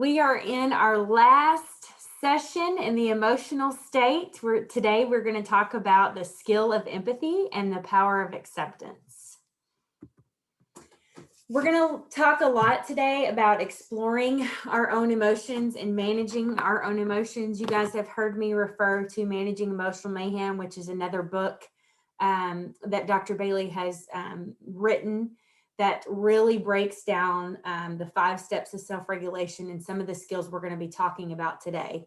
We are in our last session in the emotional state. Today we're going to talk about the skill of empathy and the power of acceptance. We're going to talk a lot today about exploring our own emotions and managing our own emotions. You guys have heard me refer to Managing Emotional Mayhem, which is another book that Dr. Bailey has written that really breaks down the 5 steps of self-regulation and some of the skills we're going to be talking about today.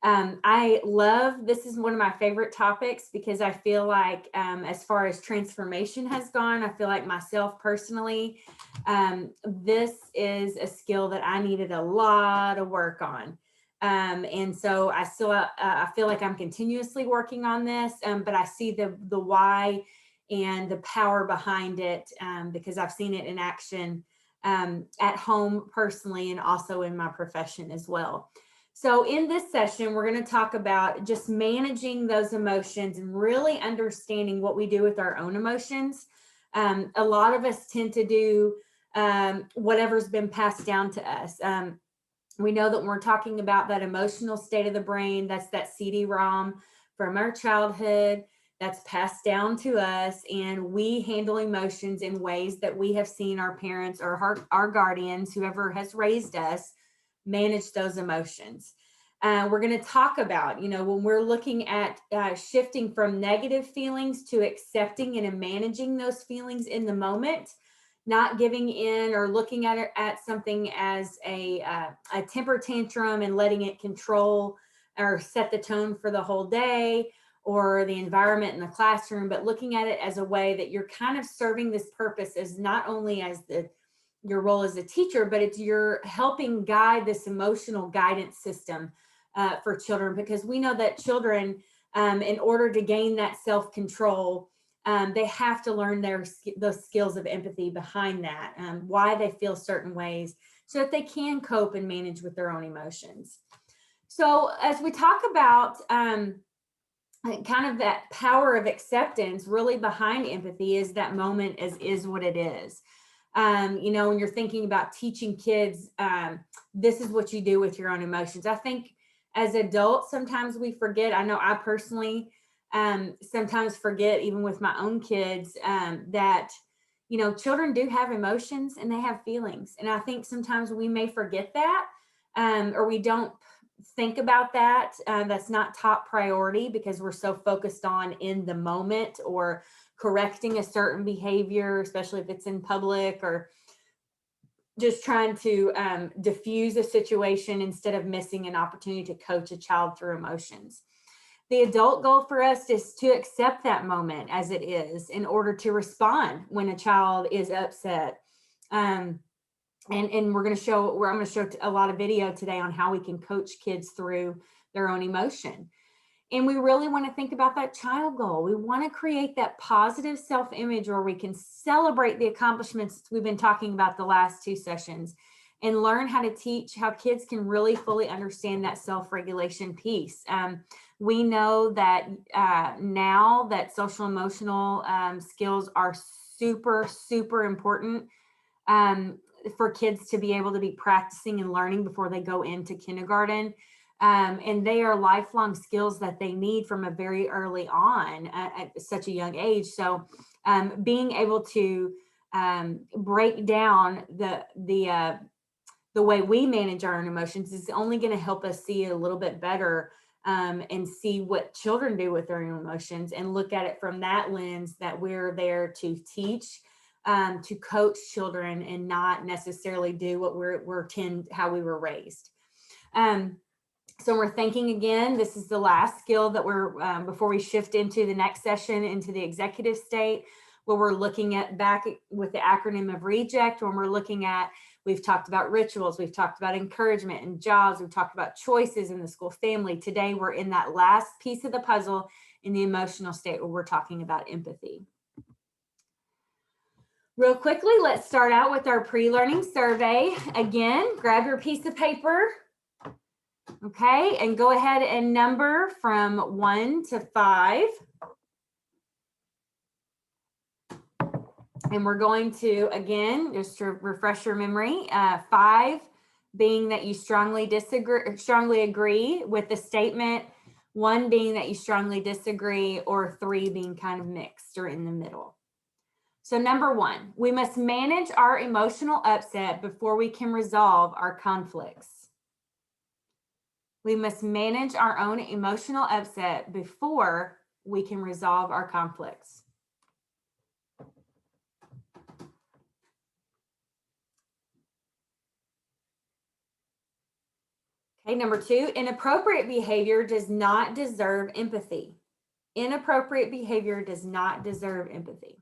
This is one of my favorite topics because I feel like as far as transformation has gone, I feel like myself personally, this is a skill that I needed a lot of work on. And so I feel like I'm continuously working on this, but I see the why and the power behind it because I've seen it in action at home personally and also in my profession as well. So in this session, we're going to talk about just managing those emotions and really understanding what we do with our own emotions. A lot of us tend to do whatever's been passed down to us. We know that when we're talking about that emotional state of the brain, that's that CD-ROM from our childhood that's passed down to us, and we handle emotions in ways that we have seen our parents or our guardians, whoever has raised us, manage those emotions. We're going to talk about, when we're looking at shifting from negative feelings to accepting and managing those feelings in the moment, not giving in or looking at it at something as a temper tantrum and letting it control or set the tone for the whole day or the environment in the classroom, but looking at it as a way that you're kind of serving this purpose as not only as your role as a teacher, but you're helping guide this emotional guidance system for children, because we know that children, in order to gain that self-control, they have to learn those skills of empathy behind that, why they feel certain ways, so that they can cope and manage with their own emotions. So as we talk about kind of that power of acceptance, really behind empathy is that moment is what it is. When you're thinking about teaching kids, this is what you do with your own emotions. I think as adults, sometimes we forget. I know I personally sometimes forget, even with my own kids, that, children do have emotions and they have feelings. And I think sometimes we may forget that, or we don't think about that. That's not top priority because we're so focused on in the moment or correcting a certain behavior, especially if it's in public, or just trying to diffuse a situation instead of missing an opportunity to coach a child through emotions. The adult goal for us is to accept that moment as it is in order to respond when a child is upset. And I'm going to show a lot of video today on how we can coach kids through their own emotion. And we really want to think about that child goal. We want to create that positive self-image where we can celebrate the accomplishments we've been talking about the last 2 sessions and learn how to teach how kids can really fully understand that self-regulation piece. We know that now that social emotional skills are super, super important for kids to be able to be practicing and learning before they go into kindergarten. And they are lifelong skills that they need from a very early on at such a young age. So being able to break down the way we manage our own emotions is only going to help us see it a little bit better and see what children do with their own emotions and look at it from that lens, that we're there to teach, to coach children and not necessarily do what how we were raised. So we're thinking again, this is the last skill that we're, before we shift into the next session, into the executive state, where we're looking at back with the acronym of REJECT, when we're looking at, we've talked about rituals, we've talked about encouragement and jobs, we've talked about choices in the school family. Today, we're in that last piece of the puzzle in the emotional state where we're talking about empathy. Real quickly, let's start out with our pre-learning survey. Again, grab your piece of paper. Okay, and go ahead and number from 1 to 5. And we're going to, again, just to refresh your memory, 5 being that you strongly agree with the statement, 1 being that you strongly disagree, or 3 being kind of mixed or in the middle. So number 1, we must manage our emotional upset before we can resolve our conflicts. We must manage our own emotional upset before we can resolve our conflicts. Okay, number 2, inappropriate behavior does not deserve empathy. Inappropriate behavior does not deserve empathy.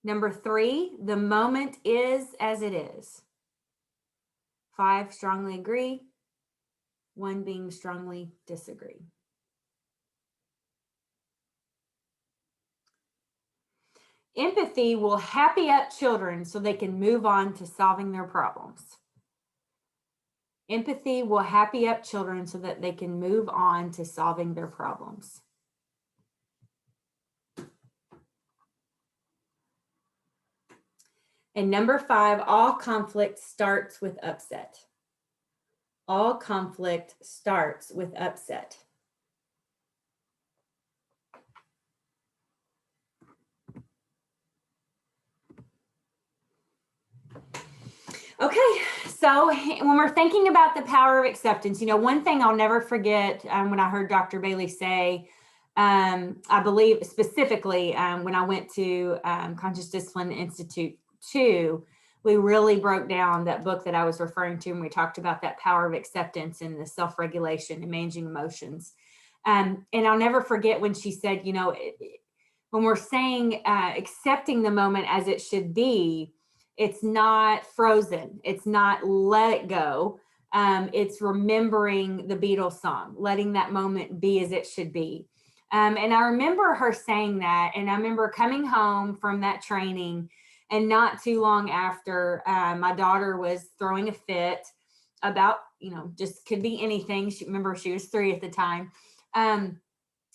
Number 3, the moment is as it is. 5, strongly agree. 1 being strongly disagree. Empathy will happy up children so they can move on to solving their problems. Empathy will happy up children so that they can move on to solving their problems. And number 5, all conflict starts with upset. All conflict starts with upset. Okay, so when we're thinking about the power of acceptance, one thing I'll never forget when I heard Dr. Bailey say, I believe specifically when I went to Conscious Discipline Institute 2, we really broke down that book that I was referring to, and we talked about that power of acceptance and the self-regulation and managing emotions. And I'll never forget when she said, when we're saying accepting the moment as it should be, it's not frozen. It's not let it go. It's remembering the Beatles song, letting that moment be as it should be. And I remember her saying that, and I remember coming home from that training, and not too long after, my daughter was throwing a fit about, just could be anything. Remember, she was 3 at the time. And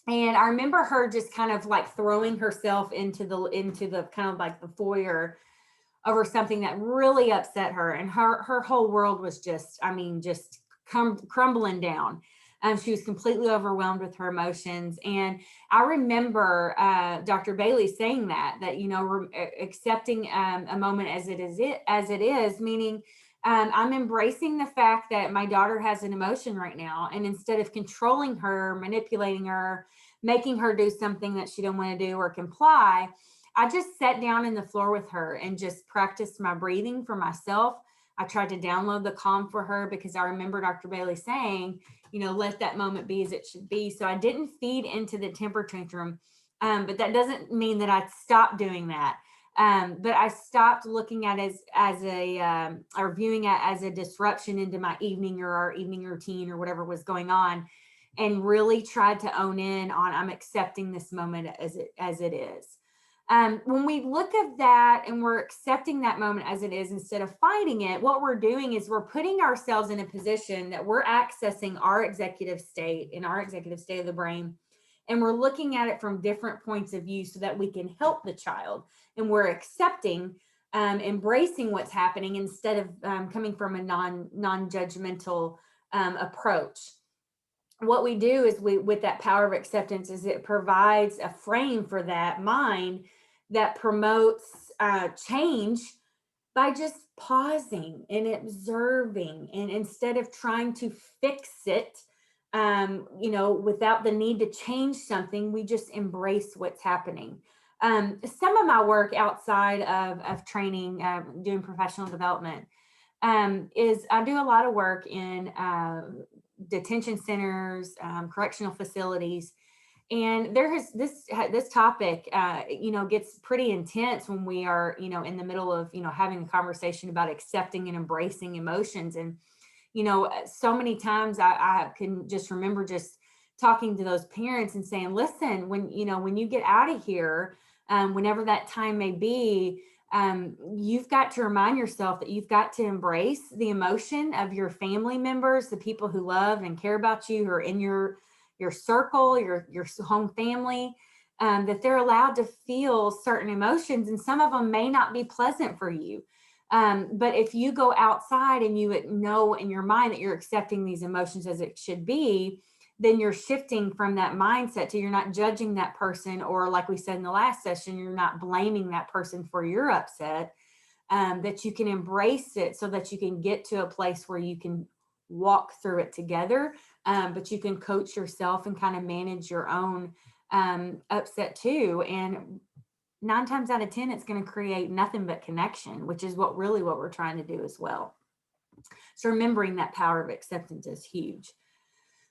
I remember her just kind of like throwing herself into the kind of like the foyer over something that really upset her, and her whole world was just crumbling down. She was completely overwhelmed with her emotions. And I remember Dr. Bailey saying that accepting a moment as it is, meaning I'm embracing the fact that my daughter has an emotion right now, and instead of controlling her, manipulating her, making her do something that she don't want to do or comply, I just sat down in the floor with her and just practiced my breathing for myself. I tried to download the calm for her because I remember Dr. Bailey saying, let that moment be as it should be. So I didn't feed into the temper tantrum, but that doesn't mean that I stopped doing that. But I stopped looking at it or viewing it as a disruption into my evening or our evening routine or whatever was going on, and really tried to own in on I'm accepting this moment as it is. When we look at that and we're accepting that moment as it is instead of fighting it, what we're doing is we're putting ourselves in a position that we're accessing our executive state of the brain, and we're looking at it from different points of view so that we can help the child, and we're accepting, embracing what's happening instead of coming from a non-judgmental approach. What we do is with that power of acceptance is it provides a frame for that mind that promotes change by just pausing and observing, and instead of trying to fix it, without the need to change something, we just embrace what's happening. Some of my work outside of training, doing professional development, is I do a lot of work in detention centers, correctional facilities, and this topic gets pretty intense when we are in the middle of having a conversation about accepting and embracing emotions. And so many times I can just remember just talking to those parents and saying, listen, when you get out of here, whenever that time may be, you've got to remind yourself that you've got to embrace the emotion of your family members, the people who love and care about you, who are in your circle, your home family. that they're allowed to feel certain emotions, and some of them may not be pleasant for you. But if you go outside and you know in your mind that you're accepting these emotions as it should be, then you're shifting from that mindset to you're not judging that person, or like we said in the last session, you're not blaming that person for your upset, that you can embrace it so that you can get to a place where you can walk through it together, but you can coach yourself and kind of manage your own upset too. And 9 times out of 10, it's going to create nothing but connection, which is what we're trying to do as well. So remembering that power of acceptance is huge.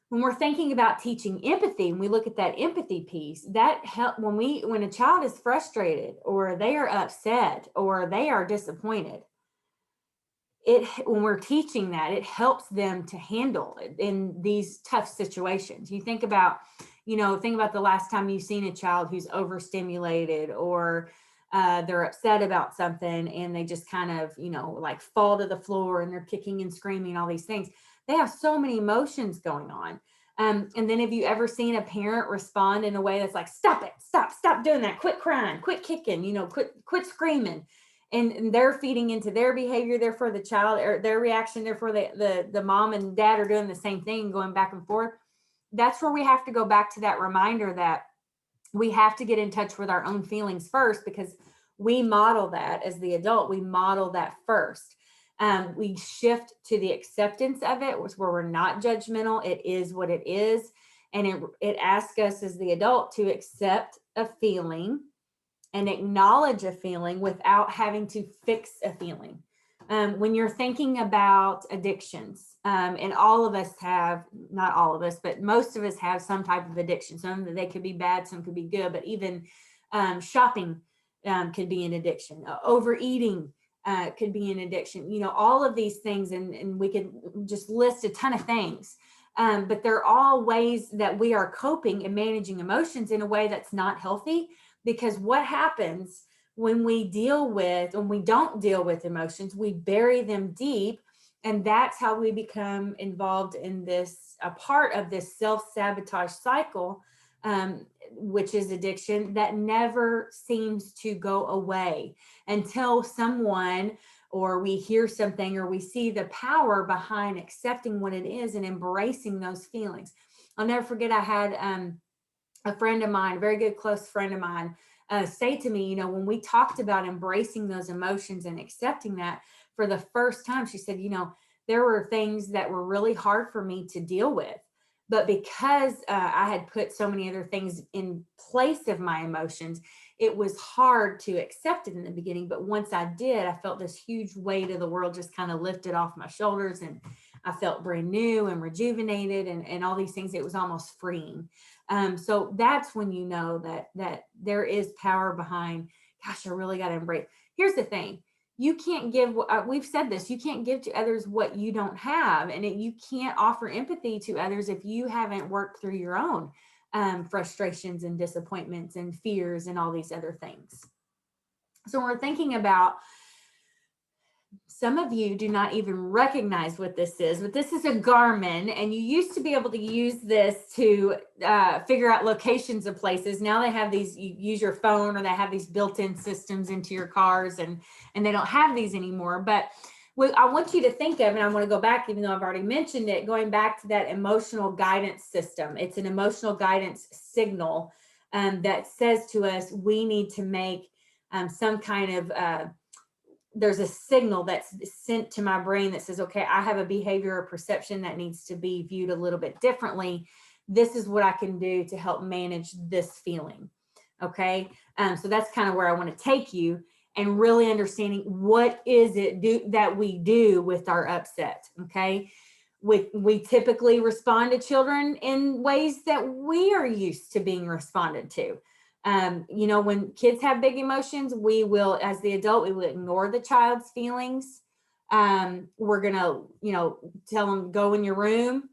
When we're thinking about teaching empathy, and we look at that empathy piece, that help when a child is frustrated or they are upset or they are disappointed, when we're teaching that, it helps them to handle it in these tough situations. You think about the last time you've seen a child who's overstimulated, or they're upset about something and they just kind of, like fall to the floor and they're kicking and screaming, all these things. They have so many emotions going on. And then have you ever seen a parent respond in a way that's like, stop it, stop doing that, quit crying, quit kicking, quit screaming. And they're feeding into their behavior, therefore the child, or their reaction, therefore the mom and dad are doing the same thing, going back and forth. That's where we have to go back to that reminder that we have to get in touch with our own feelings first, because we model that as the adult. We model that first. We shift to the acceptance of it, where we're not judgmental. It is what it is. And it asks us as the adult to accept a feeling and acknowledge a feeling without having to fix a feeling. When you're thinking about addictions, and all of us have, not all of us, but most of us have some type of addiction. Some they could be bad, some could be good, but even shopping could be an addiction. Overeating could be an addiction. All of these things, and we could just list a ton of things. But they're all ways that we are coping and managing emotions in a way that's not healthy. Because what happens when we don't deal with emotions, we bury them deep. And that's how we become involved in a part of this self-sabotage cycle, which is addiction, that never seems to go away until someone, or we hear something, or we see the power behind accepting what it is and embracing those feelings. I'll never forget, I had a friend of mine, a very good close friend of mine, say to me, when we talked about embracing those emotions and accepting that for the first time, she said, there were things that were really hard for me to deal with, but because I had put so many other things in place of my emotions, it was hard to accept it in the beginning. But once I did, I felt this huge weight of the world just kind of lifted off my shoulders, and I felt brand new and rejuvenated, and all these things. It was almost freeing. So that's when you know that there is power behind, gosh, I really got to embrace. Here's the thing. You can't give, we've said this, you can't give to others what you don't have. And you can't offer empathy to others if you haven't worked through your own frustrations and disappointments and fears and all these other things. So we're thinking about, some of you do not even recognize what this is, but this is a Garmin, and you used to be able to use this to figure out locations of places. Now they have these, you use your phone, or they have these built-in systems into your cars, and they don't have these anymore. But what I want you to think of, and I want to go back, even though I've already mentioned it, going back to that emotional guidance system. It's an emotional guidance signal that says to us, we need to make some kind of there's a signal that's sent to my brain that says, okay, I have a behavior or perception that needs to be viewed a little bit differently. This is what I can do to help manage this feeling. Okay. So that's kind of where I want to take you, and really understanding what is it that we do with our upset. Okay. We typically respond to children in ways that we are used to being responded to. When kids have big emotions, we will, as the adult, we will ignore the child's feelings. We're going to, tell them, go in your room,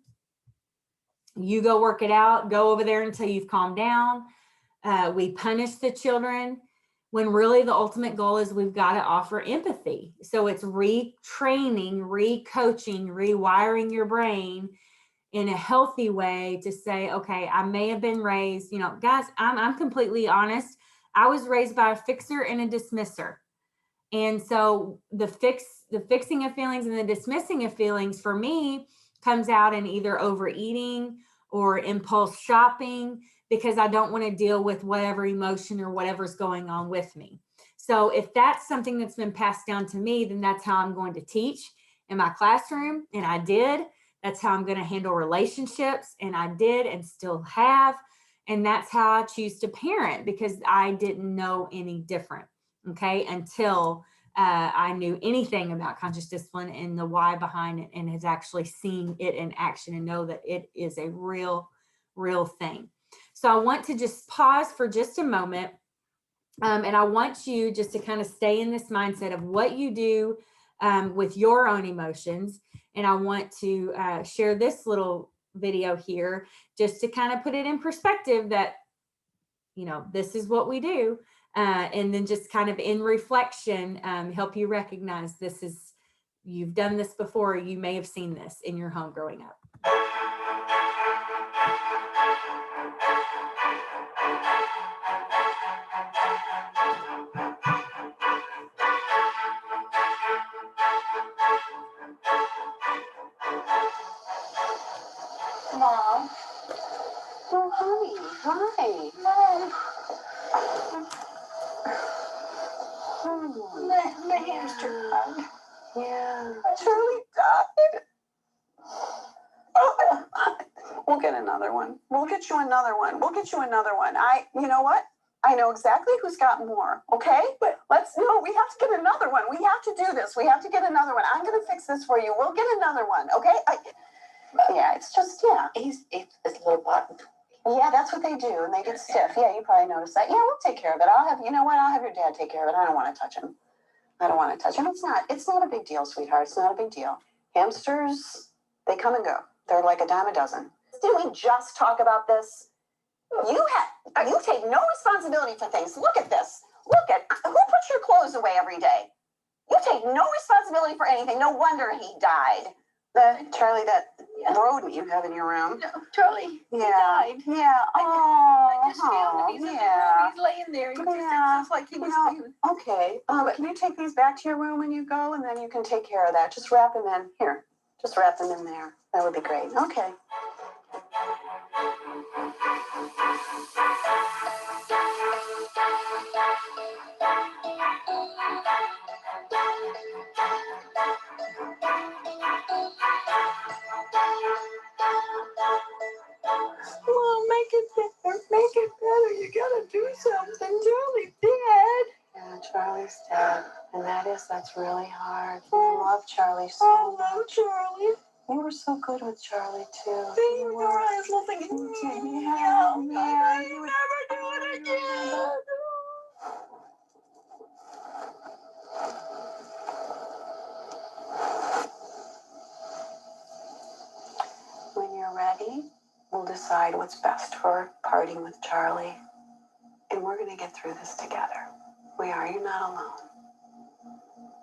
you go work it out, go over there until you've calmed down. We punish the children, when really the ultimate goal is we've got to offer empathy. So it's retraining, recoaching, rewiring your brain in a healthy way to say, okay, I may have been raised, guys, I'm completely honest. I was raised by a fixer and a dismisser. And so the fixing of feelings and the dismissing of feelings for me comes out in either overeating or impulse shopping, because I don't want to deal with whatever emotion or whatever's going on with me. So if that's something that's been passed down to me, then that's how I'm going to teach in my classroom. And I did. That's how I'm going to handle relationships. And I did and still have. And that's how I choose to parent, because I didn't know any different. Okay. Until I knew anything about conscious discipline and the why behind it, and has actually seen it in action and know that it is a real thing. So I want to just pause for just a moment. And I want you just to kind of stay in this mindset of what you do with your own emotions. And I want to share this little video here just to kind of put it in perspective that, this is what we do. And then just kind of in reflection, help you recognize you've done this before. You may have seen this in your home growing up. Mom. Oh, honey. Hi. Mom. My hamster died. Yeah. Charlie died. Oh, we'll get another one. We'll get you another one. You know what? I know exactly who's got more. Okay? But we have to get another one. We have to do this. We have to get another one. I'm going to fix this for you. We'll get another one. Okay? It's just, He's a little button. Yeah, that's what they do, and they get stiff. Yeah, you probably noticed that. Yeah, we'll take care of it. I'll have your dad take care of it. I don't want to touch him. It's not a big deal, sweetheart. It's not a big deal. Hamsters, they come and go. They're like a dime a dozen. Didn't we just talk about this? You take no responsibility for things. Look at this. Who puts your clothes away every day? You take no responsibility for anything. No wonder he died. Charlie, that rodent you have in your room. No, Charlie, he died. Yeah. I just found him. He's in the room. He's laying there. It's like he was. Okay. Can you take these back to your room when you go, and then you can take care of that? Just wrap them in here. Just wrap them in there. That would be great. Okay. Well, make it better. You gotta do something. Charlie's dead. Yeah, Charlie's dead. And that's really hard. I love Charlie so much. I love Charlie. You were so good with Charlie, too. See, your eyes looking at me. Yeah. You never do it again. When you're ready, we'll decide what's best for parting with Charlie. And we're going to get through this together. We are. You're not alone.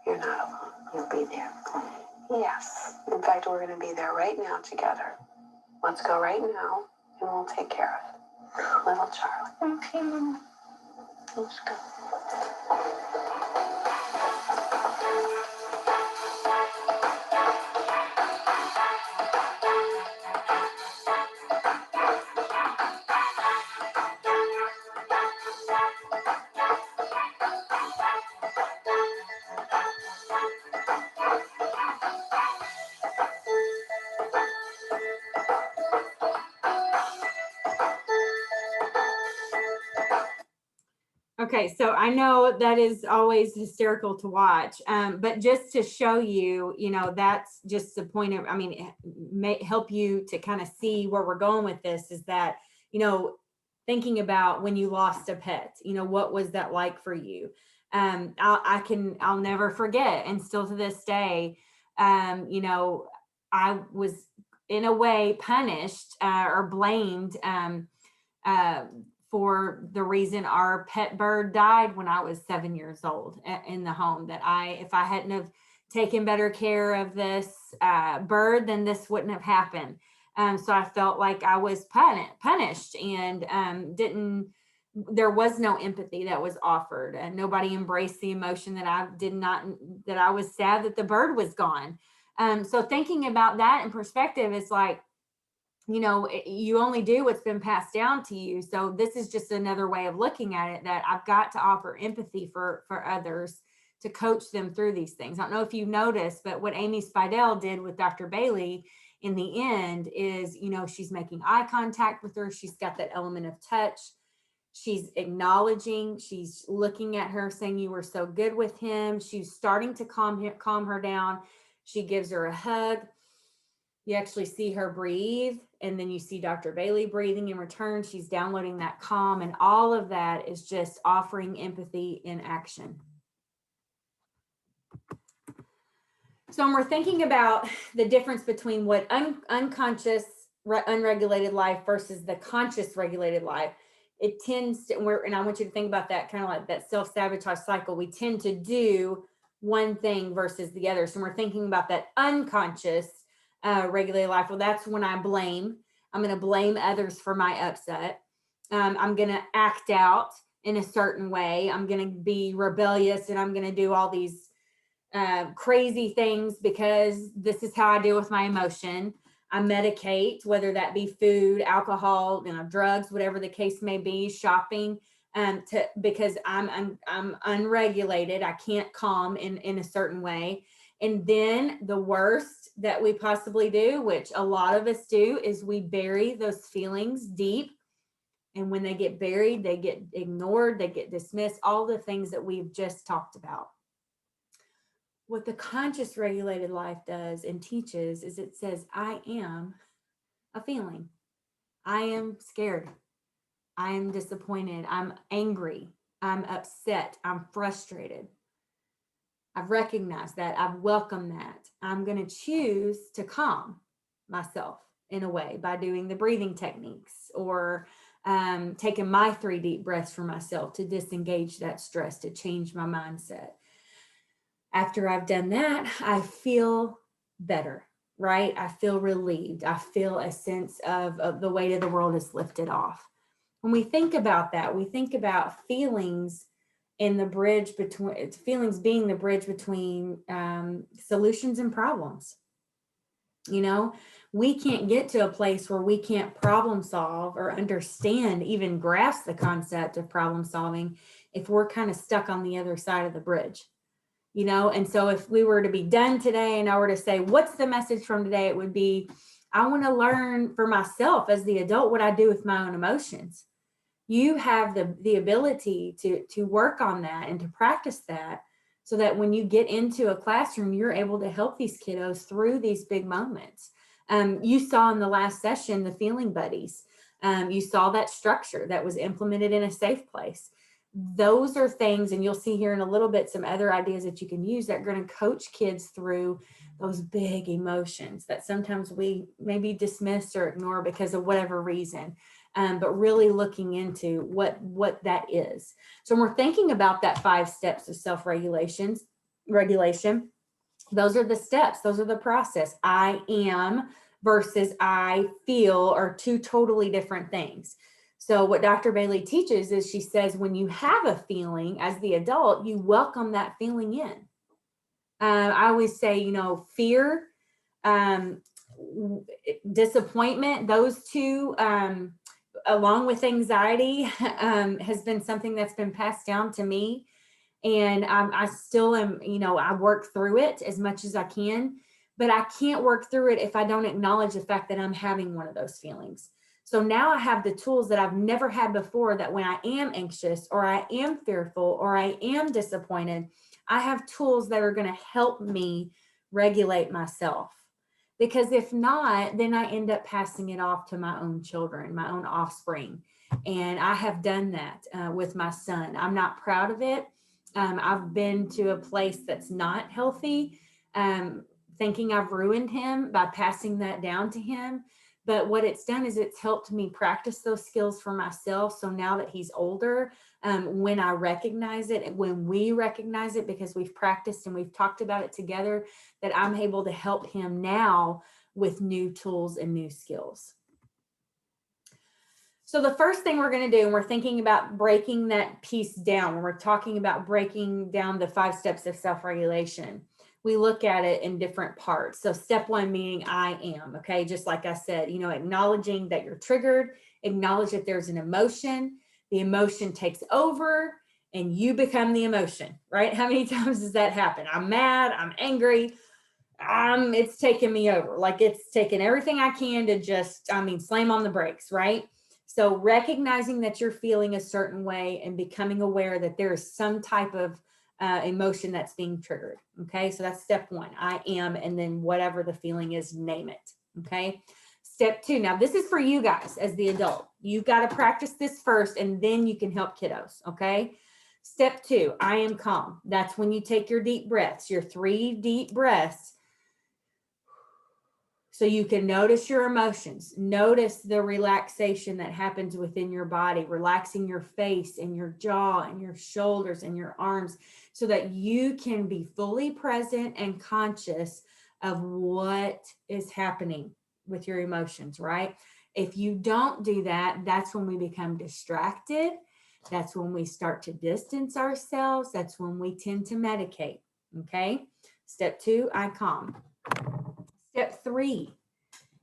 You're not alone. You'll be there. Yes. In fact, we're going to be there right now together. Let's go right now, and we'll take care of it. Little Charlie. Okay. Let's go. Okay, so I know that is always hysterical to watch, but just to show you, that's just the point of, it may help you to kind of see where we're going with this, is that, thinking about when you lost a pet, what was that like for you? I'll never forget, and still to this day, I was in a way punished or blamed for the reason our pet bird died when I was 7 years old in the home. That if I hadn't have taken better care of this bird, then this wouldn't have happened. So I felt like I was punished, and there was no empathy that was offered, and nobody embraced the emotion that that I was sad that the bird was gone. So thinking about that in perspective, it's like, you only do what's been passed down to you. So this is just another way of looking at it, that I've got to offer empathy for others, to coach them through these things. I don't know if you've noticed, but what Amy Spidell did with Dr. Bailey in the end is, she's making eye contact with her. She's got that element of touch. She's acknowledging, she's looking at her saying, you were so good with him. She's starting to calm her down. She gives her a hug. You actually see her breathe, and then you see Dr. Bailey breathing in return. She's downloading that calm, and all of that is just offering empathy in action. So when we're thinking about the difference between what unconscious, unregulated life versus the conscious regulated life, it tends to, and I want you to think about that kind of like that self-sabotage cycle. We tend to do one thing versus the other. So when we're thinking about that unconscious regulated life, well, that's when I blame. I'm going to blame others for my upset. I'm going to act out in a certain way. I'm going to be rebellious, and I'm going to do all these crazy things because this is how I deal with my emotion. I medicate, whether that be food, alcohol, drugs, whatever the case may be, shopping, because I'm unregulated. I can't calm in a certain way. And then the worst that we possibly do, which a lot of us do, is we bury those feelings deep. And when they get buried, they get ignored, they get dismissed, all the things that we've just talked about. What the conscious regulated life does and teaches is it says, I am a feeling. I am scared. I am disappointed. I'm angry. I'm upset. I'm frustrated. I've recognized that. I've welcomed that. I'm going to choose to calm myself in a way by doing the breathing techniques, or taking my 3 deep breaths for myself to disengage that stress, to change my mindset. After I've done that, I feel better, right? I feel relieved. I feel a sense of the weight of the world is lifted off. When we think about that, we think about feelings in the bridge between, feelings being the bridge between solutions and problems. We can't get to a place where we can't problem solve or understand, even grasp the concept of problem solving, if we're kind of stuck on the other side of the bridge. And so if we were to be done today and I were to say, what's the message from today? It would be, I want to learn for myself as the adult what I do with my own emotions. You have the ability to work on that and to practice that, so that when you get into a classroom, you're able to help these kiddos through these big moments. You saw in the last session, the feeling buddies. You saw that structure that was implemented in a safe place. Those are things, and you'll see here in a little bit some other ideas that you can use that are going to coach kids through those big emotions that sometimes we maybe dismiss or ignore because of whatever reason. But really looking into what that is. So when we're thinking about that 5 steps of self-regulation, those are the steps, those are the process. I am versus I feel are 2 totally different things. So what Dr. Bailey teaches is, she says, when you have a feeling as the adult, you welcome that feeling in. I always say, fear, disappointment, those 2, along with anxiety, has been something that's been passed down to me. And I still am, I work through it as much as I can, but I can't work through it if I don't acknowledge the fact that I'm having one of those feelings. So now I have the tools that I've never had before, that when I am anxious or I am fearful or I am disappointed, I have tools that are going to help me regulate myself. Because if not, then I end up passing it off to my own children, my own offspring. And I have done that with my son. I'm not proud of it. I've been to a place that's not healthy, thinking I've ruined him by passing that down to him. But what it's done is it's helped me practice those skills for myself. So now that he's older, when I recognize it, when we recognize it, because we've practiced and we've talked about it together, that I'm able to help him now with new tools and new skills. So the first thing we're going to do, and we're thinking about breaking that piece down, when we're talking about breaking down the 5 steps of self-regulation, we look at it in different parts. So step 1 meaning I am, okay? Just like I said, you know, acknowledging that you're triggered, acknowledge that there's an emotion, the emotion takes over and you become the emotion, right? How many times does that happen? I'm mad, I'm angry, it's taken me over. Like it's taken everything I can to just, slam on the brakes, right? So recognizing that you're feeling a certain way and becoming aware that there is some type of emotion that's being triggered. Okay, so that's step 1. I am, and then whatever the feeling is, name it. Okay. Step 2. Now this is for you guys as the adult. You've got to practice this first, and then you can help kiddos. Okay. Step 2. I am calm. That's when you take your deep breaths, your 3 deep breaths. So you can notice your emotions, notice the relaxation that happens within your body, relaxing your face and your jaw and your shoulders and your arms so that you can be fully present and conscious of what is happening with your emotions, right? If you don't do that, that's when we become distracted. That's when we start to distance ourselves. That's when we tend to medicate, okay? Step 2, I calm. Step 3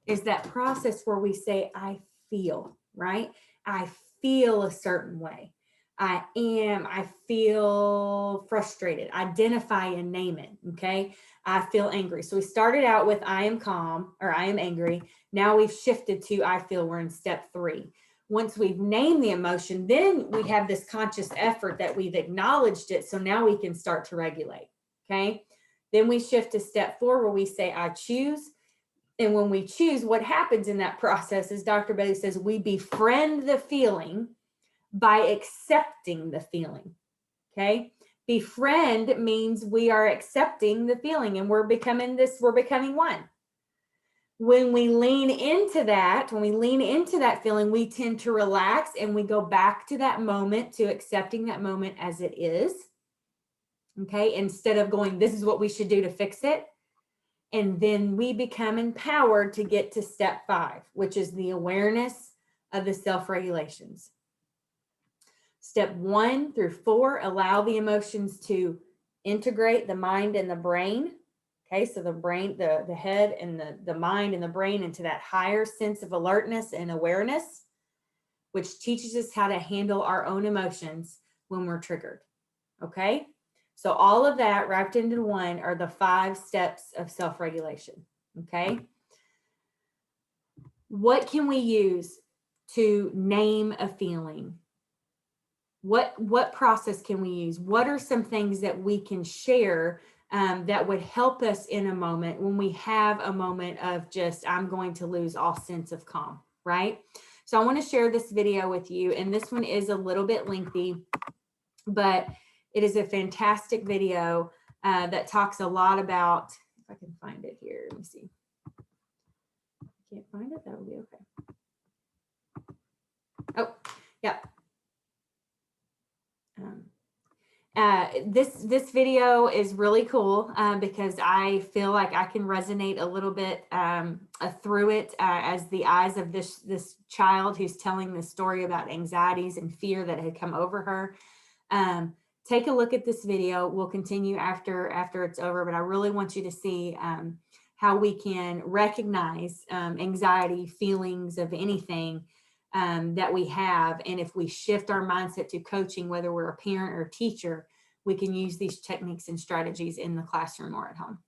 is that process where we say, I feel, right? I feel a certain way. I feel frustrated. Identify and name it, okay? I feel angry. So we started out with I am calm or I am angry. Now we've shifted to I feel. We're in step 3. Once we've named the emotion, then we have this conscious effort that we've acknowledged it. So now we can start to regulate, okay? Then we shift to step 4 where we say I choose. And when we choose, what happens in that process is Dr. Bailey says we befriend the feeling by accepting the feeling. Okay. Befriend means we are accepting the feeling and we're becoming one. When we lean into that feeling, we tend to relax and we go back to that moment, to accepting that moment as it is. Okay. Instead of going, this is what we should do to fix it. And then we become empowered to get to step 5, which is the awareness of the self-regulations. Step 1 through 4, allow the emotions to integrate the mind and the brain. Okay, so the brain, the head and the mind and the brain into that higher sense of alertness and awareness, which teaches us how to handle our own emotions when we're triggered. Okay. So all of that wrapped into one are the 5 steps of self-regulation, okay? What can we use to name a feeling? What process can we use? What are some things that we can share that would help us in a moment when we have a moment of just, I'm going to lose all sense of calm, right? So I want to share this video with you, and this one is a little bit lengthy, but it is a fantastic video that talks a lot about, if I can find it here, let me see. Can't find it, that will be okay. Oh, yeah. This video is really cool because I feel like I can resonate a little bit through it as the eyes of this child who's telling the story about anxieties and fear that had come over her. Take a look at this video. We'll continue after it's over, but I really want you to see how we can recognize anxiety, feelings of anything that we have. And if we shift our mindset to coaching, whether we're a parent or a teacher, we can use these techniques and strategies in the classroom or at home.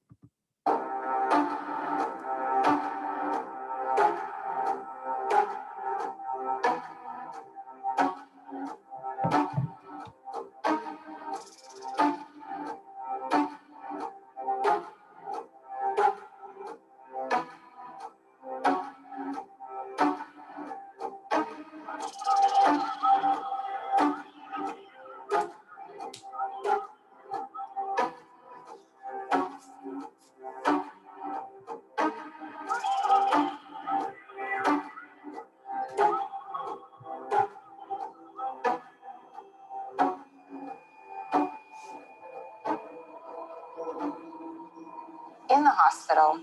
In the hospital,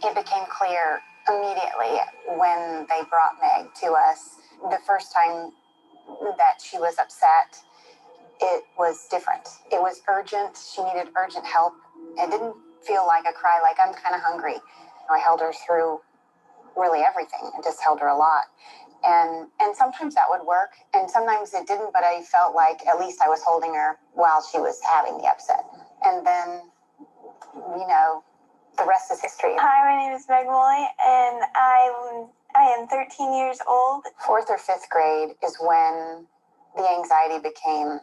It became clear immediately when they brought Meg to us. The first time that she was upset, it was different. It was urgent. She needed urgent help. It didn't feel like a cry, like I'm kind of hungry. I held her through really everything. I just held her a lot. And sometimes that would work, and sometimes it didn't, but I felt like at least I was holding her while she was having the upset. And then, the rest is history. Hi, my name is Meg Molly, and I am 13 years old. 4th or 5th grade is when the anxiety became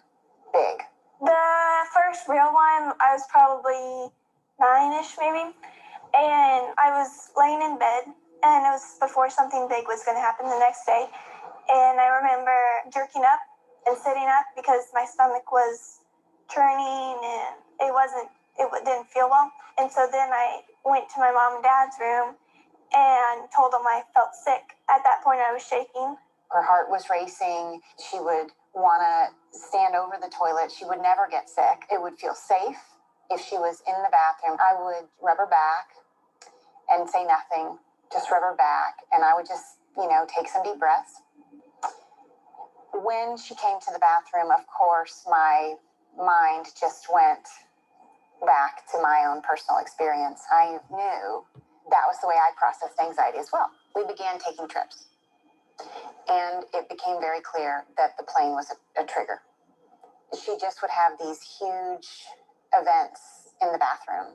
big. The first real one, I was probably 9-ish maybe, and I was laying in bed, and it was before something big was going to happen the next day, and I remember jerking up and sitting up because my stomach was turning, and it didn't feel well. And so then I went to my mom and dad's room and told them I felt sick. At that point, I was shaking. Her heart was racing. She would want to stand over the toilet. She would never get sick. It would feel safe if she was in the bathroom. I would rub her back and say nothing, just rub her back. And I would just, take some deep breaths. When she came to the bathroom, of course, my mind just went back to my own personal experience. I knew that was the way I processed anxiety as well. We began taking trips, and it became very clear that the plane was a trigger. She just would have these huge events in the bathroom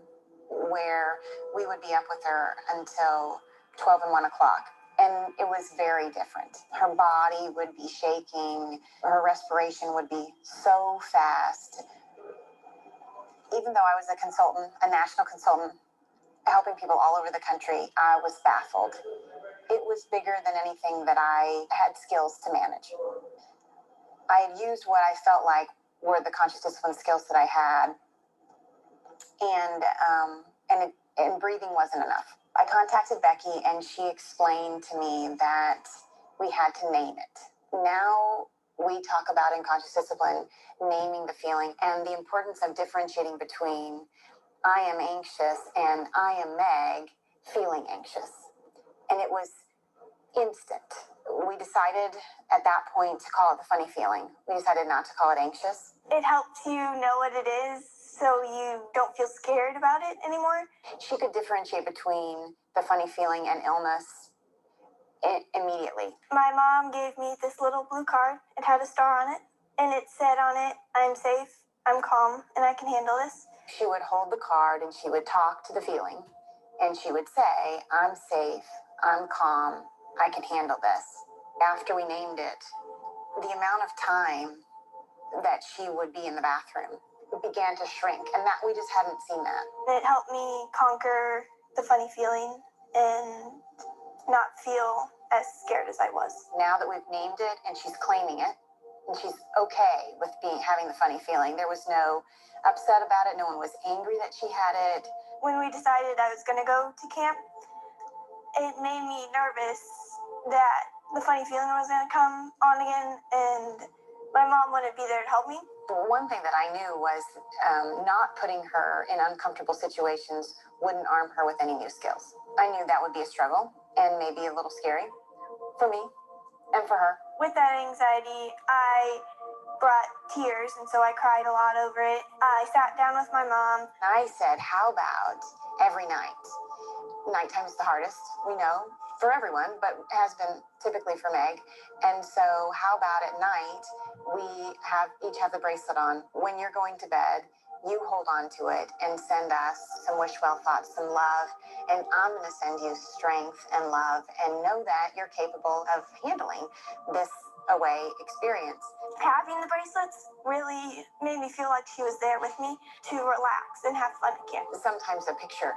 where we would be up with her until 12 and 1 o'clock. And it was very different. Her body would be shaking. Her respiration would be so fast. Even though I was a national consultant, helping people all over the country, I was baffled. It was bigger than anything that I had skills to manage. I had used what I felt like were the conscious discipline skills that I had, and breathing wasn't enough. I contacted Becky, and she explained to me that we had to name it. Now we talk about in conscious discipline naming the feeling and the importance of differentiating between I am anxious and I am Meg feeling anxious. And it was instant. We decided at that point to call it the funny feeling. We decided not to call it anxious. It helps you know what it is so you don't feel scared about it anymore. She could differentiate between the funny feeling and illness immediately. My mom gave me this little blue card. It had a star on it, and it said on it, I'm safe, I'm calm, and I can handle this. She would hold the card and she would talk to the feeling, and she would say, I'm safe, I'm calm, I can handle this. After we named it, the amount of time that she would be in the bathroom began to shrink, and that we just hadn't seen that. It helped me conquer the funny feeling and not feel as scared as I was. Now that we've named it and she's claiming it, and she's okay with having the funny feeling, there was no upset about it. No one was angry that she had it. When we decided I was going to go to camp, it made me nervous that the funny feeling was going to come on again, and my mom wouldn't be there to help me. One thing that I knew was not putting her in uncomfortable situations wouldn't arm her with any new skills. I knew that would be a struggle and maybe a little scary for me and for her. With that anxiety, I brought tears, and so I cried a lot over it. I sat down with my mom. I said, how about every night? Nighttime is the hardest, we know, for everyone, but has been typically for Meg. And so how about at night, we each have the bracelet on. When you're going to bed, you hold on to it and send us some wish well thoughts, some love, and I'm going to send you strength and love, and know that you're capable of handling this away experience. Having the bracelets really made me feel like she was there with me to relax and have fun at camp. Sometimes a picture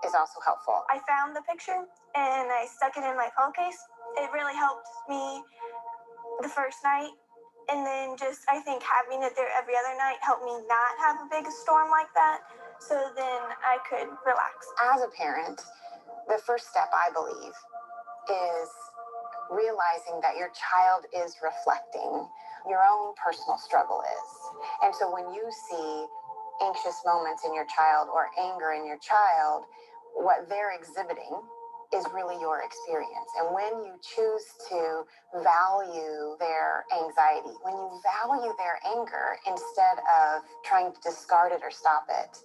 is also helpful. I found the picture and I stuck it in my pillowcase. It really helped me the first night, and then just I think having it there every other night helped me not have a big storm like that, so then I could relax. As a parent, the first step, I believe, is realizing that your child is reflecting your own personal struggle is. And so when you see anxious moments in your child or anger in your child, what they're exhibiting is really your experience. And when you choose to value their anxiety, when you value their anger instead of trying to discard it or stop it,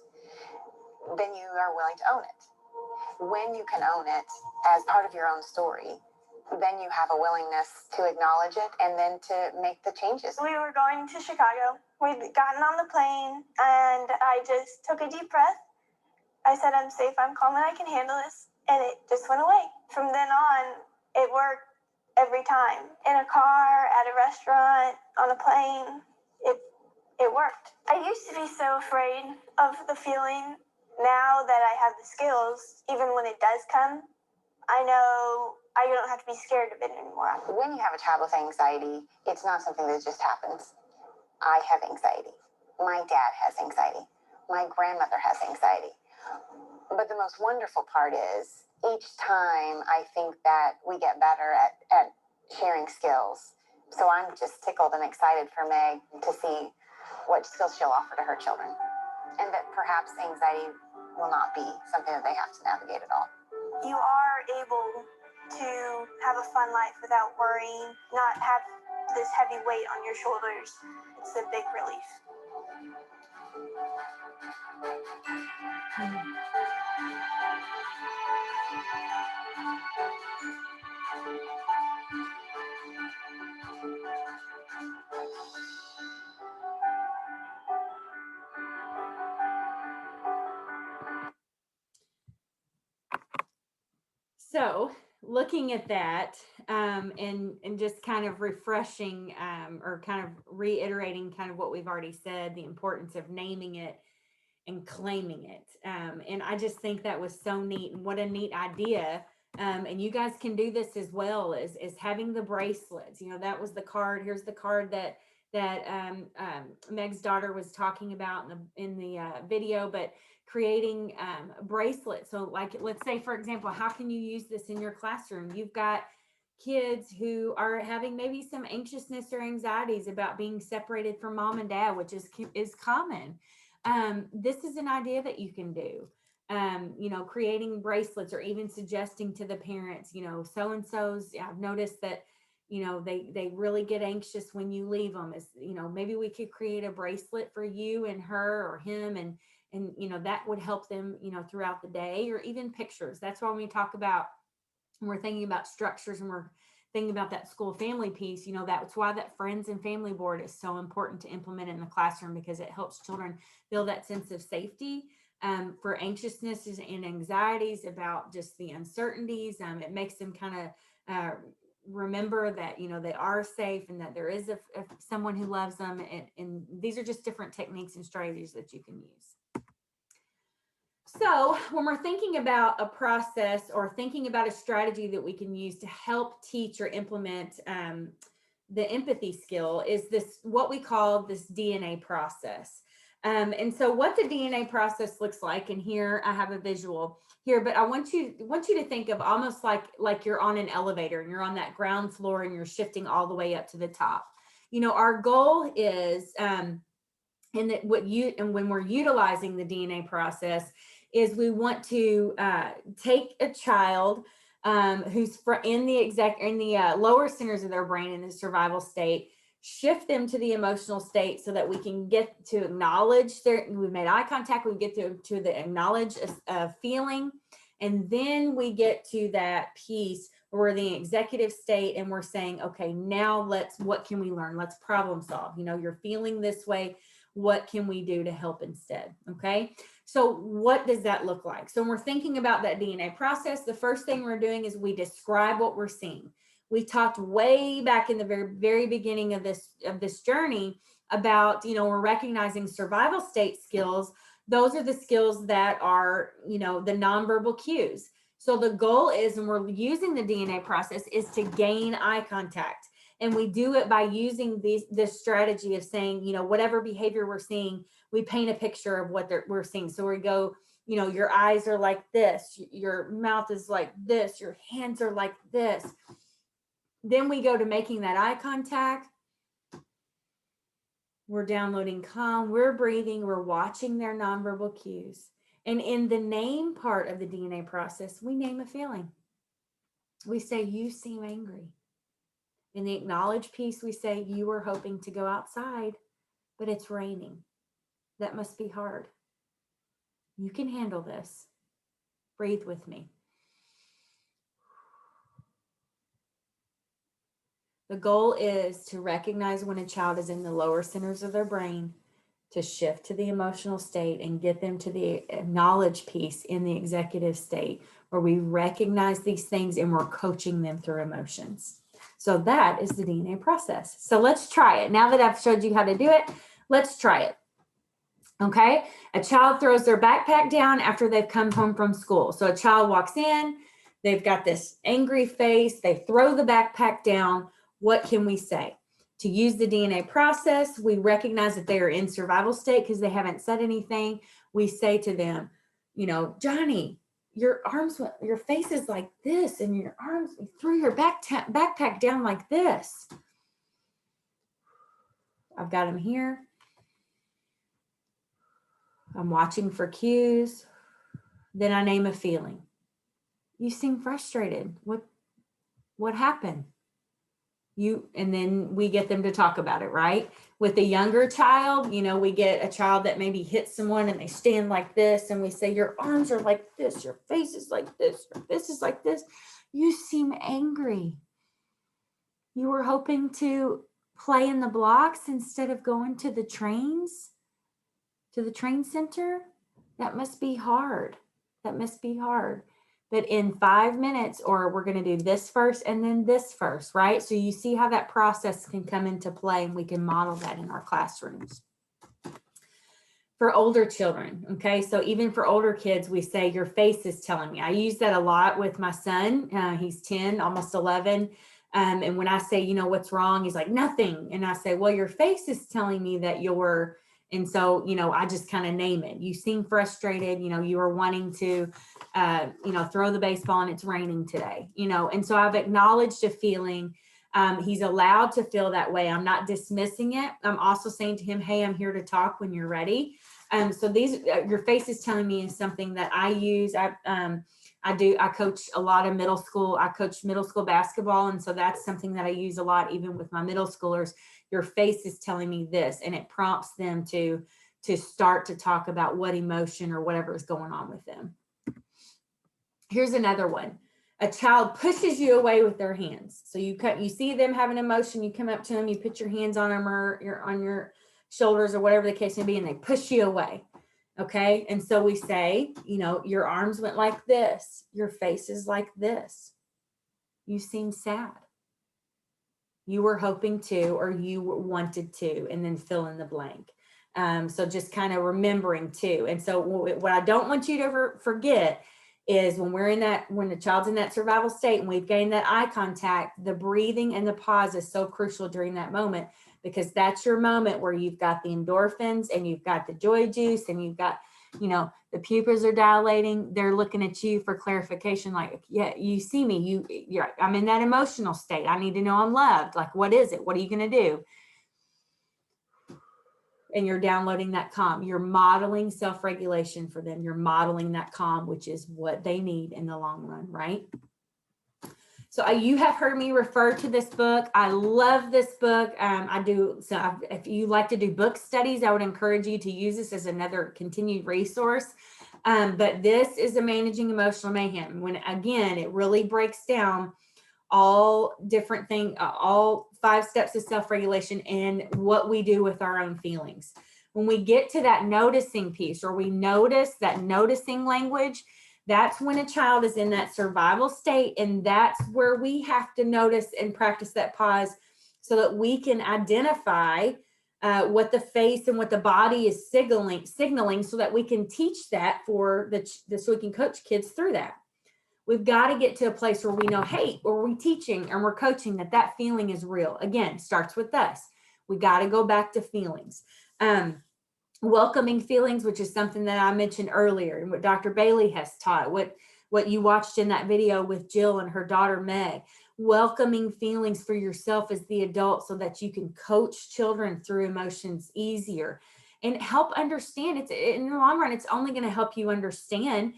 then you are willing to own it. When you can own it as part of your own story, then you have a willingness to acknowledge it and then to make the changes. We were going to Chicago. We'd gotten on the plane, and I just took a deep breath. I said, I'm safe, I'm calm, and I can handle this. And it just went away. From then on, it worked every time. In a car, at a restaurant, on a plane, it worked. I used to be so afraid of the feeling. Now that I have the skills, even when it does come, I know I don't have to be scared of it anymore. When you have a child with anxiety, it's not something that just happens. I have anxiety. My dad has anxiety. My grandmother has anxiety. But the most wonderful part is each time I think that we get better at sharing skills. So I'm just tickled and excited for Meg to see what skills she'll offer to her children. And that perhaps anxiety will not be something that they have to navigate at all. You are able to have a fun life without worrying, not have this heavy weight on your shoulders. It's a big relief. So looking at that, and just kind of refreshing, or kind of reiterating kind of what we've already said, the importance of naming it and claiming it. And I just think that was so neat, and what a neat idea. And you guys can do this as well, as having the bracelets. You know, that was the card. Here's the card that Meg's daughter was talking about in the video, but creating bracelets. So like, let's say, for example, how can you use this in your classroom? You've got kids who are having maybe some anxiousness or anxieties about being separated from mom and dad, which is common. This is an idea that you can do. You know, creating bracelets, or even suggesting to the parents, you know, so-and-so's, I've noticed that, you know, they really get anxious when you leave them. Is, you know, maybe we could create a bracelet for you and her or him, and you know, that would help them, you know, throughout the day. Or even pictures. That's why when we talk about, when we're thinking about structures, and we're thinking about that school family piece, you know, that's why that friends and family board is so important to implement in the classroom, because it helps children build that sense of safety, for anxiousness and anxieties about just the uncertainties. It makes them kind of remember that, you know, they are safe, and that there is someone who loves them. And these are just different techniques and strategies that you can use. So when we're thinking about a process, or thinking about a strategy that we can use to help teach or implement the empathy skill, is this what we call this DNA process. And so what the DNA process looks like, and here I have a visual here, but I want you to think of almost like you're on an elevator, and you're on that ground floor, and you're shifting all the way up to the top. You know, our goal is, and when we're utilizing the DNA process, is we want to take a child who's in the lower centers of their brain in the survival state, shift them to the emotional state, so that we can get to acknowledge we've made eye contact, we get to the acknowledge a feeling, and then we get to that piece where we're in the executive state, and we're saying, okay, now what can we learn? Let's problem solve. You know, you're feeling this way. What can we do to help instead? Okay. So what does that look like? So when we're thinking about that DNA process, the first thing we're doing is we describe what we're seeing. We talked way back in the very, very beginning of this journey about, you know, we're recognizing survival state skills. Those are the skills that are, you know, the nonverbal cues. So the goal is, and we're using the DNA process, is to gain eye contact. And we do it by using this strategy of saying, you know, whatever behavior we're seeing, we paint a picture of what we're seeing. So we go, you know, your eyes are like this, your mouth is like this, your hands are like this. Then we go to making that eye contact. We're downloading calm, we're breathing, we're watching their nonverbal cues. And in the name part of the DNA process, we name a feeling. We say, you seem angry. In the acknowledge piece, we say, you were hoping to go outside, but it's raining. That must be hard. You can handle this. Breathe with me. The goal is to recognize when a child is in the lower centers of their brain, to shift to the emotional state and get them to the knowledge piece in the executive state, where we recognize these things and we're coaching them through emotions. So that is the DNA process. So let's try it. Now that I've showed you how to do it, let's try it. Okay. A child throws their backpack down after they've come home from school. So a child walks in, they've got this angry face, they throw the backpack down. What can we say? To use the DNA process, we recognize that they are in survival state because they haven't said anything. We say to them, you know, Johnny, your arms, your face is like this, and your arms, you threw your backpack down like this. I've got him here. I'm watching for cues. Then I name a feeling. You seem frustrated. What happened? And then we get them to talk about it, right? With a younger child, you know, we get a child that maybe hits someone and they stand like this, and we say, your arms are like this, your face is like this, your face is like this. You seem angry. You were hoping to play in the blocks instead of going to the trains, to the train center. That must be hard. That must be hard. But in 5 minutes, or we're going to do this first and then this first, right? So you see how that process can come into play, and we can model that in our classrooms. For older children, okay? So even for older kids, we say, your face is telling me. I use that a lot with my son. He's 10, almost 11. And when I say, you know, what's wrong? He's like, nothing. And I say, well, your face is telling me that you're, and so, you know, I just kind of name it. You seem frustrated, you know, you were wanting to, you know, throw the baseball and it's raining today, you know, and so I've acknowledged a feeling. He's allowed to feel that way. I'm not dismissing it. I'm also saying to him, hey, I'm here to talk when you're ready. So these, your face is telling me, is something that I use. I coach a lot of middle school. I coach middle school basketball. And so that's something that I use a lot, even with my middle schoolers. Your face is telling me this, and it prompts them to start to talk about what emotion or whatever is going on with them. Here's another one. A child pushes you away with their hands. So you see them have an emotion, you come up to them, you put your hands on them, or on your shoulders, or whatever the case may be, and they push you away. Okay. And so we say, you know, your arms went like this, your face is like this. You seem sad. You were hoping to, or you wanted to, and then fill in the blank. So just kind of remembering too. And so what I don't want you to forget is when the child's in that survival state and we've gained that eye contact, the breathing and the pause is so crucial during that moment, because that's your moment where you've got the endorphins and you've got the joy juice and you've got, you know, the pupils are dilating. They're looking at you for clarification. Like, yeah, you see me, I'm in that emotional state. I need to know I'm loved. Like, what is it? What are you going to do? And you're downloading that calm. You're modeling self-regulation for them. You're modeling that calm, which is what they need in the long run, right? So you have heard me refer to this book. I love this book. If you like to do book studies, I would encourage you to use this as another continued resource. But this is a Managing Emotional Mayhem. When, again, it really breaks down all different things, all 5 steps of self-regulation and what we do with our own feelings. When we get to that noticing piece, or we notice that noticing language, that's when a child is in that survival state. And that's where we have to notice and practice that pause so that we can identify what the face and what the body is signaling so that we can teach that so we can coach kids through that. We've got to get to a place where we know, hey, or we're teaching and we're coaching that feeling is real. Again, starts with us. We got to go back to feelings. Welcoming feelings, which is something that I mentioned earlier, and what Dr. Bailey has taught, what you watched in that video with Jill and her daughter Meg. Welcoming feelings for yourself as the adult so that you can coach children through emotions easier. and help understand. It's in the long run, it's only going to help you understand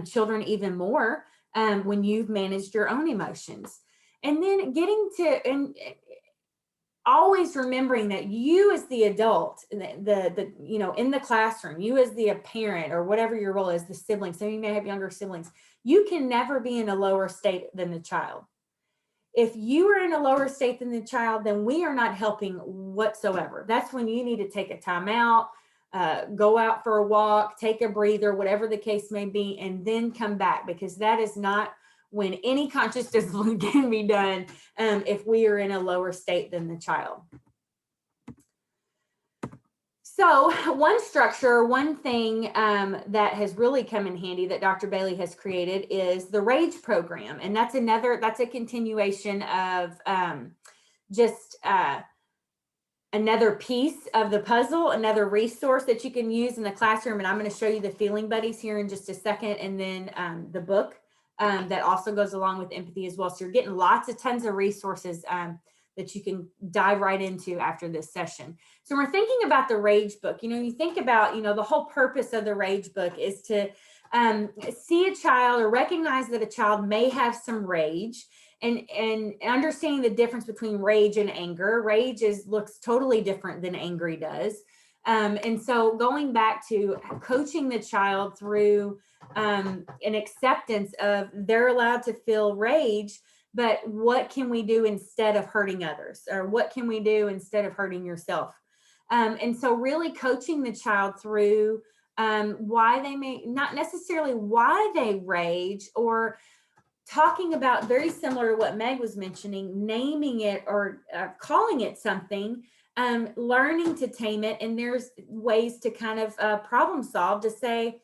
children even more when you've managed your own emotions. And then getting to, and always remembering that you as the adult, the you know, in the classroom, you as the parent or whatever your role is, the siblings, some of you may have younger siblings, you can never be in a lower state than the child. If you are in a lower state than the child, then we are not helping whatsoever. That's when you need to take a time out, go out for a walk, take a breather, whatever the case may be, and then come back, because that is not when any conscious discipline can be done if we are in a lower state than the child. So one structure, one thing that has really come in handy that Dr. Bailey has created is the RAGE program. And that's a continuation of just another piece of the puzzle, another resource that you can use in the classroom. And I'm going to show you the feeling buddies here in just a second. And then the book that also goes along with empathy as well. So you're getting tons of resources that you can dive right into after this session. So we're thinking about the RAGE book. You know, you think about, you know, the whole purpose of the RAGE book is to see a child or recognize that a child may have some rage, and understanding the difference between rage and anger. Rage looks totally different than angry does. And so going back to coaching the child through an acceptance of they're allowed to feel rage, but what can we do instead of hurting others? Or what can we do instead of hurting yourself? And so really coaching the child through why they may, not necessarily why they rage, or talking about, very similar to what Meg was mentioning, naming it or calling it something, learning to tame it. And there's ways to kind of problem solve, to say,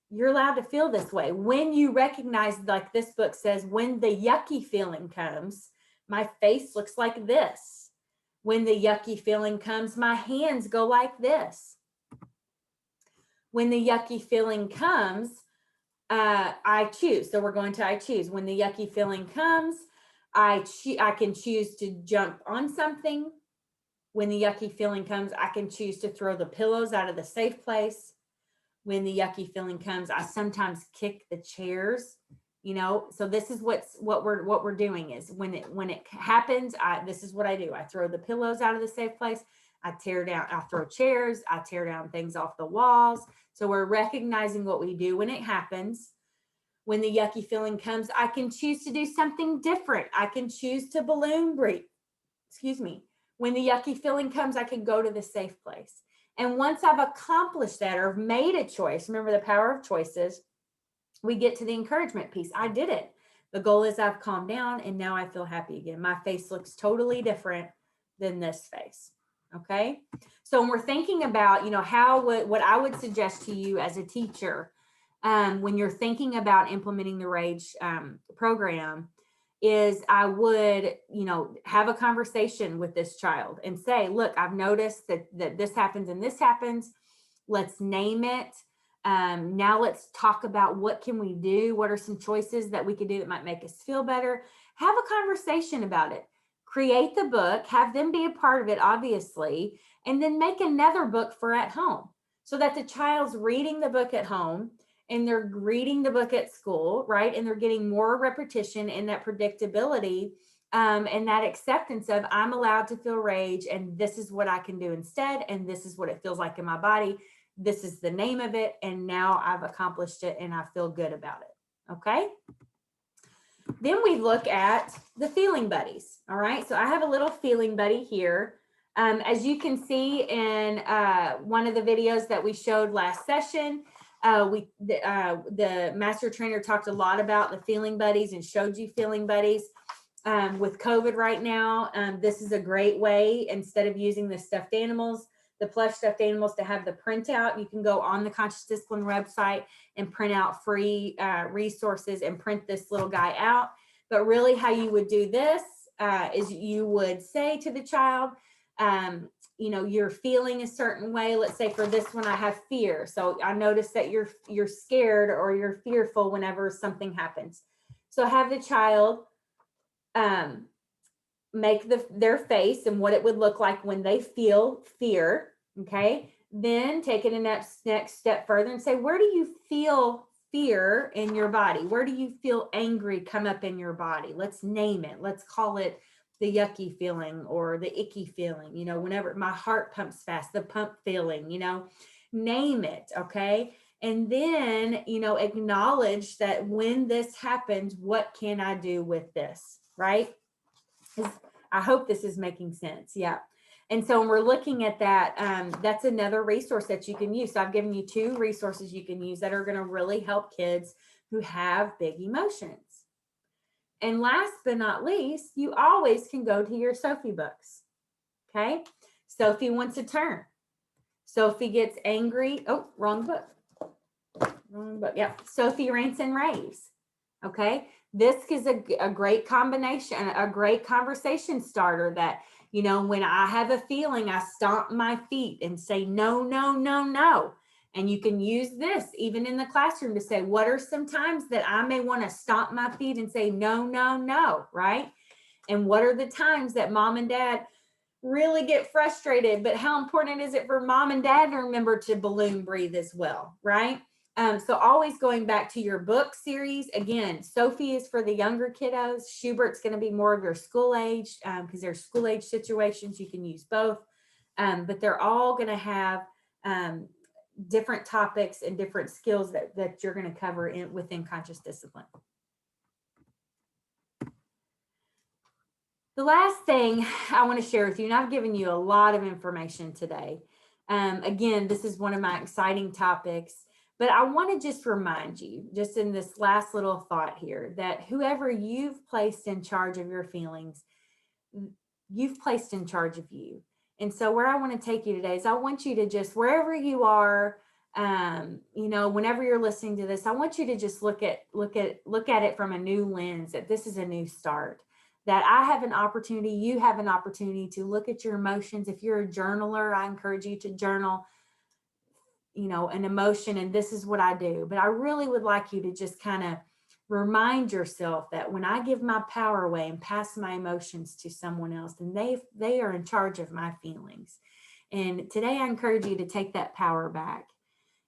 you're allowed to feel this way. When you recognize, like this book says, when the yucky feeling comes, my face looks like this. When the yucky feeling comes, my hands go like this. When the yucky feeling comes, I choose. So we're going to I choose. When the yucky feeling comes, I can choose to jump on something. When the yucky feeling comes, I can choose to throw the pillows out of the safe place. When the yucky feeling comes, I sometimes kick the chairs, you know. So this is what we're doing is when it happens, this is what I do. I throw the pillows out of the safe place. I throw chairs, I tear down things off the walls. So we're recognizing what we do when it happens. When the yucky feeling comes, I can choose to do something different. I can choose to balloon breathe. Excuse me. When the yucky feeling comes, I can go to the safe place. And once I've accomplished that or made a choice, remember the power of choices, we get to the encouragement piece. I did it. The goal is I've calmed down and now I feel happy again. My face looks totally different than this face. Okay. So when we're thinking about, you know, what I would suggest to you as a teacher, when you're thinking about implementing the RAGE program, is I would, you know, have a conversation with this child and say, look, I've noticed that this happens and this happens. Let's name it. Now let's talk about what can we do? What are some choices that we could do that might make us feel better? Have a conversation about it. Create the book, have them be a part of it, obviously, and then make another book for at home so that the child's reading the book at home and they're reading the book at school, right? And they're getting more repetition and that predictability and that acceptance of I'm allowed to feel rage and this is what I can do instead. And this is what it feels like in my body. This is the name of it. And now I've accomplished it and I feel good about it. Okay. Then we look at the feeling buddies. All right. So I have a little feeling buddy here. As you can see in one of the videos that we showed last session, the master trainer talked a lot about the feeling buddies and showed you feeling buddies. With COVID right now, this is a great way, instead of using the stuffed animals, the plush stuffed animals, to have the printout. You can go on the Conscious Discipline website and print out free resources and print this little guy out. But really how you would do this is you would say to the child, you know, you're feeling a certain way. Let's say for this one, I have fear. So I notice that you're scared or you're fearful whenever something happens. So have the child make their face and what it would look like when they feel fear. Okay. Then take it a next step further and say, where do you feel fear in your body? Where do you feel angry come up in your body? Let's name it. Let's call it the yucky feeling or the icky feeling. You know, whenever my heart pumps fast, the pump feeling, you know, name it. Okay. And then, you know, acknowledge that when this happens, what can I do with this? Right. I hope this is making sense. Yeah. And so when we're looking at that, that's another resource that you can use. So I've given you 2 resources you can use that are going to really help kids who have big emotions. And last but not least, you always can go to your Sophie books. Okay. Sophie wants a turn. Sophie gets angry. Oh, wrong book. Wrong book. Yeah. Sophie rants and raves. Okay. This is a great combination, a great conversation starter that, you know, when I have a feeling, I stomp my feet and say, no, no, no, no. And you can use this even in the classroom to say, what are some times that I may want to stomp my feet and say, no, no, no, right? And what are the times that mom and dad really get frustrated, but how important is it for mom and dad to remember to balloon breathe as well, right? So always going back to your book series. Again, Sophie is for the younger kiddos. Schubert's going to be more of your school age because there's school age situations. You can use both, but they're all going to have different topics and different skills that you're going to cover within conscious discipline. The last thing I want to share with you, and I've given you a lot of information today. Again, this is one of my exciting topics, but I want to just remind you, just in this last little thought here, that whoever you've placed in charge of your feelings, you've placed in charge of you. And so where I want to take you today is I want you to just, wherever you are, you know, whenever you're listening to this, I want you to just look at it from a new lens, that this is a new start. That I have an opportunity, you have an opportunity to look at your emotions. If you're a journaler, I encourage you to journal, you know, an emotion, and this is what I do. But I really would like you to just kind of remind yourself that when I give my power away and pass my emotions to someone else, then they are in charge of my feelings. And today I encourage you to take that power back.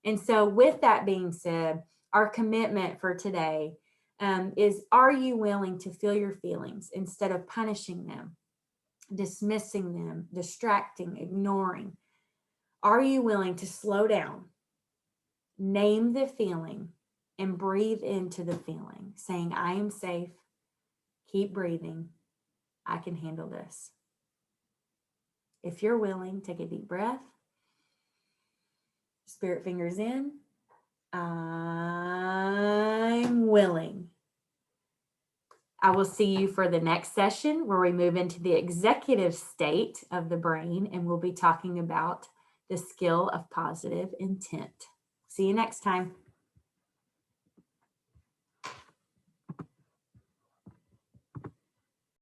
And so with that being said, our commitment for today is, are you willing to feel your feelings instead of punishing them, dismissing them, distracting, ignoring? Are you willing to slow down, name the feeling, and breathe into the feeling, saying, I am safe, keep breathing, I can handle this. If you're willing, take a deep breath, spirit fingers in. I'm willing. I will see you for the next session where we move into the executive state of the brain, and we'll be talking about the skill of positive intent. See you next time.